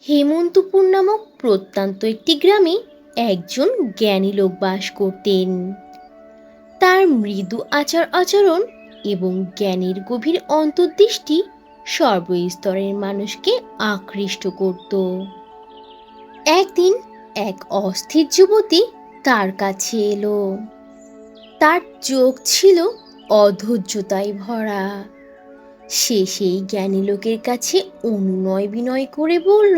হেমন্তপুর নামক প্রত্যন্ত একটি গ্রামে একজন জ্ঞানী লোক বাস করতেন। তার মৃদু আচার আচরণ এবং জ্ঞানের গভীর অন্তর্দৃষ্টি সর্বস্তরের মানুষকে আকৃষ্ট করত। একদিন এক অস্থির যুবতী তার কাছে এলো। তার চোখ ছিল অধৈর্যতায় ভরা। সে সেই জ্ঞানী লোকের কাছে অনুনয় বিনয় করে বলল,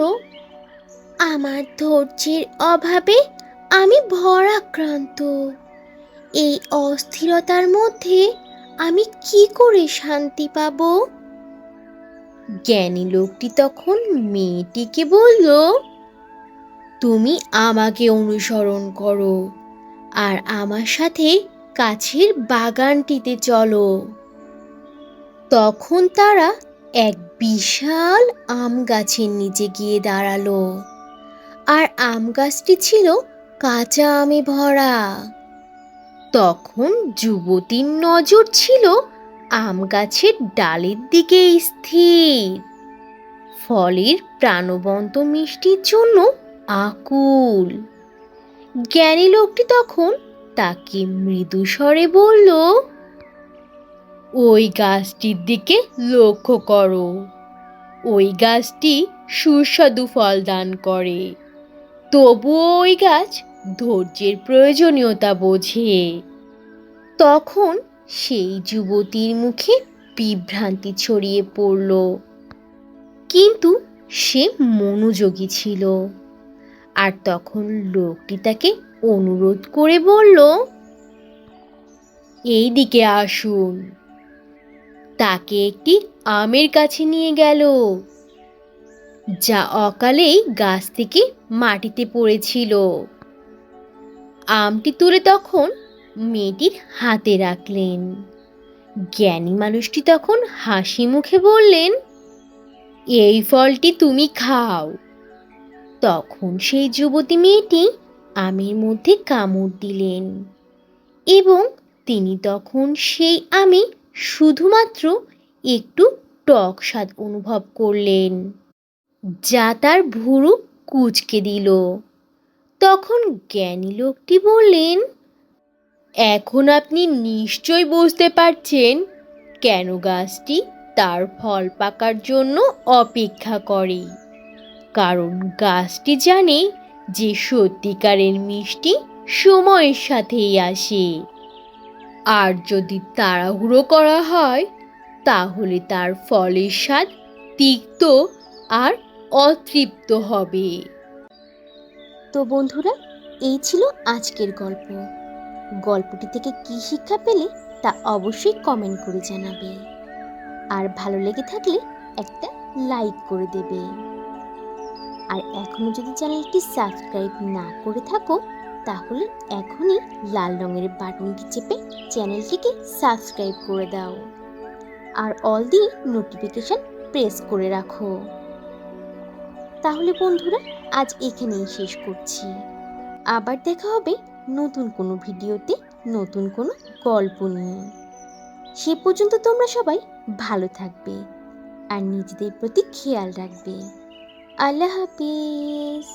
আমার ধৈর্যের অভাবে আমি ভরাক্রান্ত। এই অস্থিরতার মধ্যে আমি কি করে শান্তি পাব? জ্ঞানী লোকটি তখন মেয়েটিকে বলল, তুমি আমাকে অনুসরণ করো আর আমার সাথে কাছের বাগানটিতে চলো। তখন তারা এক বিশাল আম গাছের নিচে গিয়ে দাঁড়ালো, আর আম গাছটি ছিল কাঁচা আমে ভরা। তখন যুবতীর নজর ছিল আম গাছের ডালের দিকে স্থির, ফলের প্রাণবন্ত মিষ্টির জন্য আকুল। জ্ঞানী লোকটি তখন তাকে মৃদু স্বরে বলল, ওই গাছটির দিকে লক্ষ্য করো। ওই গাছটি সুস্বাদু ফল দান করে, তবুও ওই গাছ ধৈর্যের প্রয়োজনীয়তা বোঝে। তখন সেই যুবতীর মুখে বিভ্রান্তি ছড়িয়ে পড়ল, কিন্তু সে মনোযোগী ছিল। আর তখন লোকটি তাকে অনুরোধ করে বলল, এই দিকে আসুন। তাকে একটি আমের কাছে নিয়ে গেল, যা অকালেই গাছ থেকে মাটিতে পড়েছিল। আমটি তুলে তখন মেয়েটির হাতে রাখলেন। জ্ঞানী মানুষটি তখন হাসি মুখে বললেন, এই ফলটি তুমি খাও। তখন সেই যুবতী মেয়েটি আমের মধ্যে কামড় দিলেন এবং তিনি তখন সেই আমে শুধুমাত্র একটু টক স্বাদ অনুভব করলেন, যা তার ভুরু কুঁচকে দিল। তখন জ্ঞানী লোকটি বললেন, এখন আপনি নিশ্চয় বুঝতে পারছেন কেন গাছটি তার ফল পাকার জন্য অপেক্ষা করে। কারণ গাছটি জানে যে সত্যিকারের মিষ্টি সময়ের সাথেই আসে, আর যদি তাড়াহুড়ো করা হয় তাহলে তার ফলের স্বাদ তিক্ত আর অতৃপ্ত হবে। তো বন্ধুরা, এই ছিল আজকের গল্প। গল্পটি থেকে কি শিক্ষা পেলে তা অবশ্যই কমেন্ট করে জানাবে, আর ভালো লেগে থাকলে একটা লাইক করে দেবে। আর এখনো যদি চ্যানেলটি সাবস্ক্রাইব না করে থাকো তাহলে এখনই লাল রঙের বাটনটি চেপে চ্যানেলটিকে সাবস্ক্রাইব করে দাও, আর অল দিয়ে নোটিফিকেশন প্রেস করে রাখো। তাহলে বন্ধুরা, আজ এখানেই শেষ করছি। আবার দেখা হবে নতুন কোনো ভিডিওতে, নতুন কোনো গল্প নিয়ে। সে পর্যন্ত তোমরা সবাই ভালো থাকবে আর নিজেদের প্রতি খেয়াল রাখবে। আল্লাহ হাফিজ।